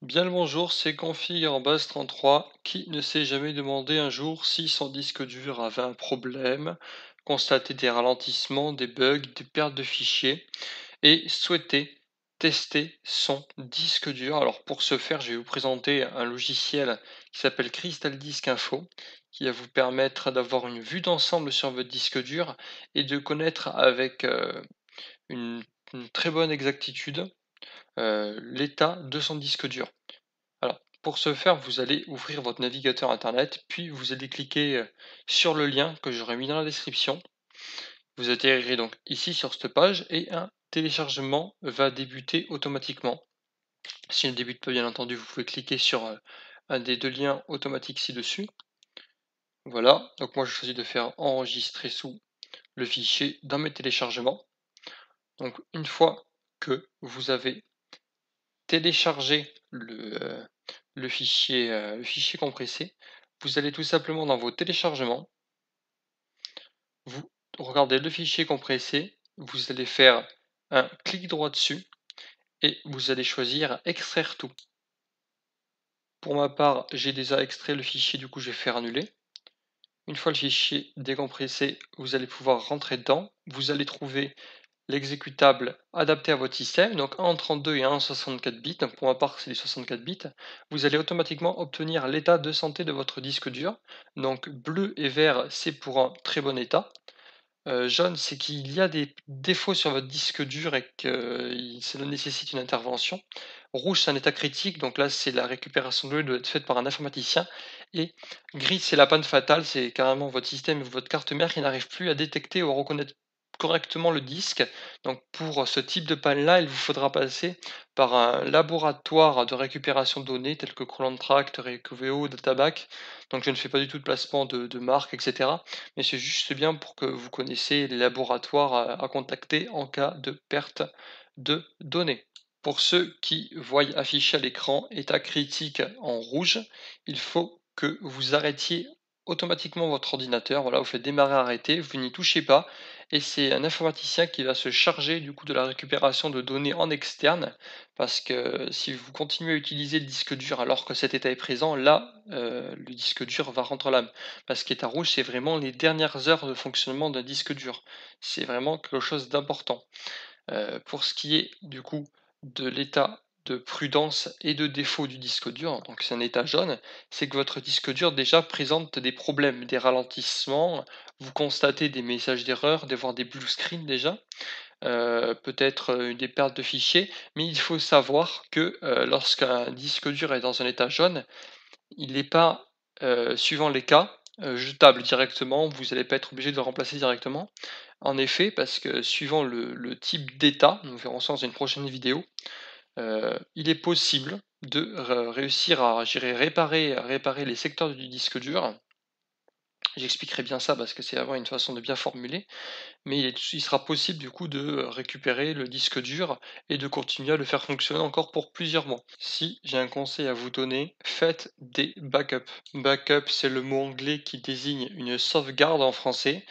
Bien le bonjour, c'est Config en base 33. Qui ne s'est jamais demandé un jour si son disque dur avait un problème, constaté des ralentissements, des bugs, des pertes de fichiers et souhaitait tester son disque dur. Alors pour ce faire, je vais vous présenter un logiciel qui s'appelle Crystal Disk Info, qui va vous permettre d'avoir une vue d'ensemble sur votre disque dur et de connaître avec une, une très bonne exactitude l'état de son disque dur. Alors, pour ce faire, vous allez ouvrir votre navigateur internet, puis vous allez cliquer sur le lien que j'aurai mis dans la description. Vous atterrirez donc ici sur cette page et un téléchargement va débuter automatiquement. S'il ne débute pas, bien entendu, vous pouvez cliquer sur un des deux liens automatiques ci-dessus. Voilà, donc moi je choisis de faire enregistrer sous le fichier dans mes téléchargements. Donc une fois que vous avez téléchargé le fichier compressé, vous allez tout simplement dans vos téléchargements, vous regardez le fichier compressé, vous allez faire un clic droit dessus et vous allez choisir extraire tout. Pour ma part, j'ai déjà extrait le fichier, du coup je vais faire annuler. Une fois le fichier décompressé, vous allez pouvoir rentrer dedans. Vous allez trouver l'exécutable adapté à votre système, donc un en 32 et un en 64 bits. Donc pour ma part, c'est les 64 bits. Vous allez automatiquement obtenir l'état de santé de votre disque dur. Donc bleu et vert, c'est pour un très bon état. Jaune, c'est qu'il y a des défauts sur votre disque dur et que cela nécessite une intervention. Rouge, c'est un état critique, donc là, c'est la récupération de données doit être faite par un informaticien. Et gris, c'est la panne fatale, c'est carrément votre système ou votre carte mère qui n'arrive plus à détecter ou à reconnaître correctement le disque. Donc pour ce type de panne-là, il vous faudra passer par un laboratoire de récupération de données tel que Colantract, Recoveo, Databac. Donc je ne fais pas du tout de placement de marque, etc. Mais c'est juste bien pour que vous connaissiez les laboratoires à contacter en cas de perte de données. Pour ceux qui voient afficher à l'écran état critique en rouge, il faut que vous arrêtiez automatiquement votre ordinateur. Voilà, vous faites démarrer, arrêter, vous n'y touchez pas, et c'est un informaticien qui va se charger du coup de la récupération de données en externe, parce que si vous continuez à utiliser le disque dur alors que cet état est présent, là, le disque dur va rendre l'âme. Parce qu'état rouge, c'est vraiment les dernières heures de fonctionnement d'un disque dur. C'est vraiment quelque chose d'important. Pour ce qui est du coup de l'état de prudence et de défaut du disque dur, donc c'est un état jaune, c'est que votre disque dur déjà présente des problèmes, des ralentissements, vous constatez des messages d'erreur, voire des blue screens déjà, peut-être des pertes de fichiers, mais il faut savoir que lorsqu'un disque dur est dans un état jaune, il n'est pas, suivant les cas, jetable directement, vous allez pas être obligé de le remplacer directement. En effet, parce que suivant le type d'état, nous verrons ça dans une prochaine vidéo, il est possible de réussir à, je réparer les secteurs du disque dur. J'expliquerai bien ça parce que c'est vraiment une façon de bien formuler, mais il sera possible du coup de récupérer le disque dur et de continuer à le faire fonctionner encore pour plusieurs mois. Si j'ai un conseil à vous donner, faites des backups. Backup, c'est le mot anglais qui désigne une sauvegarde en français.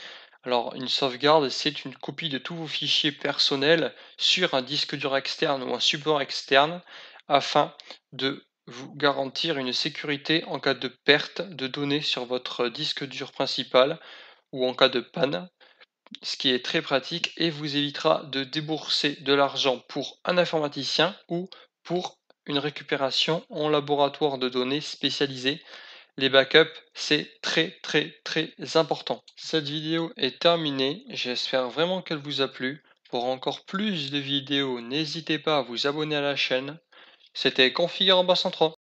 Alors, une sauvegarde, c'est une copie de tous vos fichiers personnels sur un disque dur externe ou un support externe afin de vous garantir une sécurité en cas de perte de données sur votre disque dur principal ou en cas de panne, ce qui est très pratique et vous évitera de débourser de l'argent pour un informaticien ou pour une récupération en laboratoire de données spécialisé. Les backups, c'est très très très important. Cette vidéo est terminée, j'espère vraiment qu'elle vous a plu. Pour encore plus de vidéos, n'hésitez pas à vous abonner à la chaîne. C'était Configure en bas 103.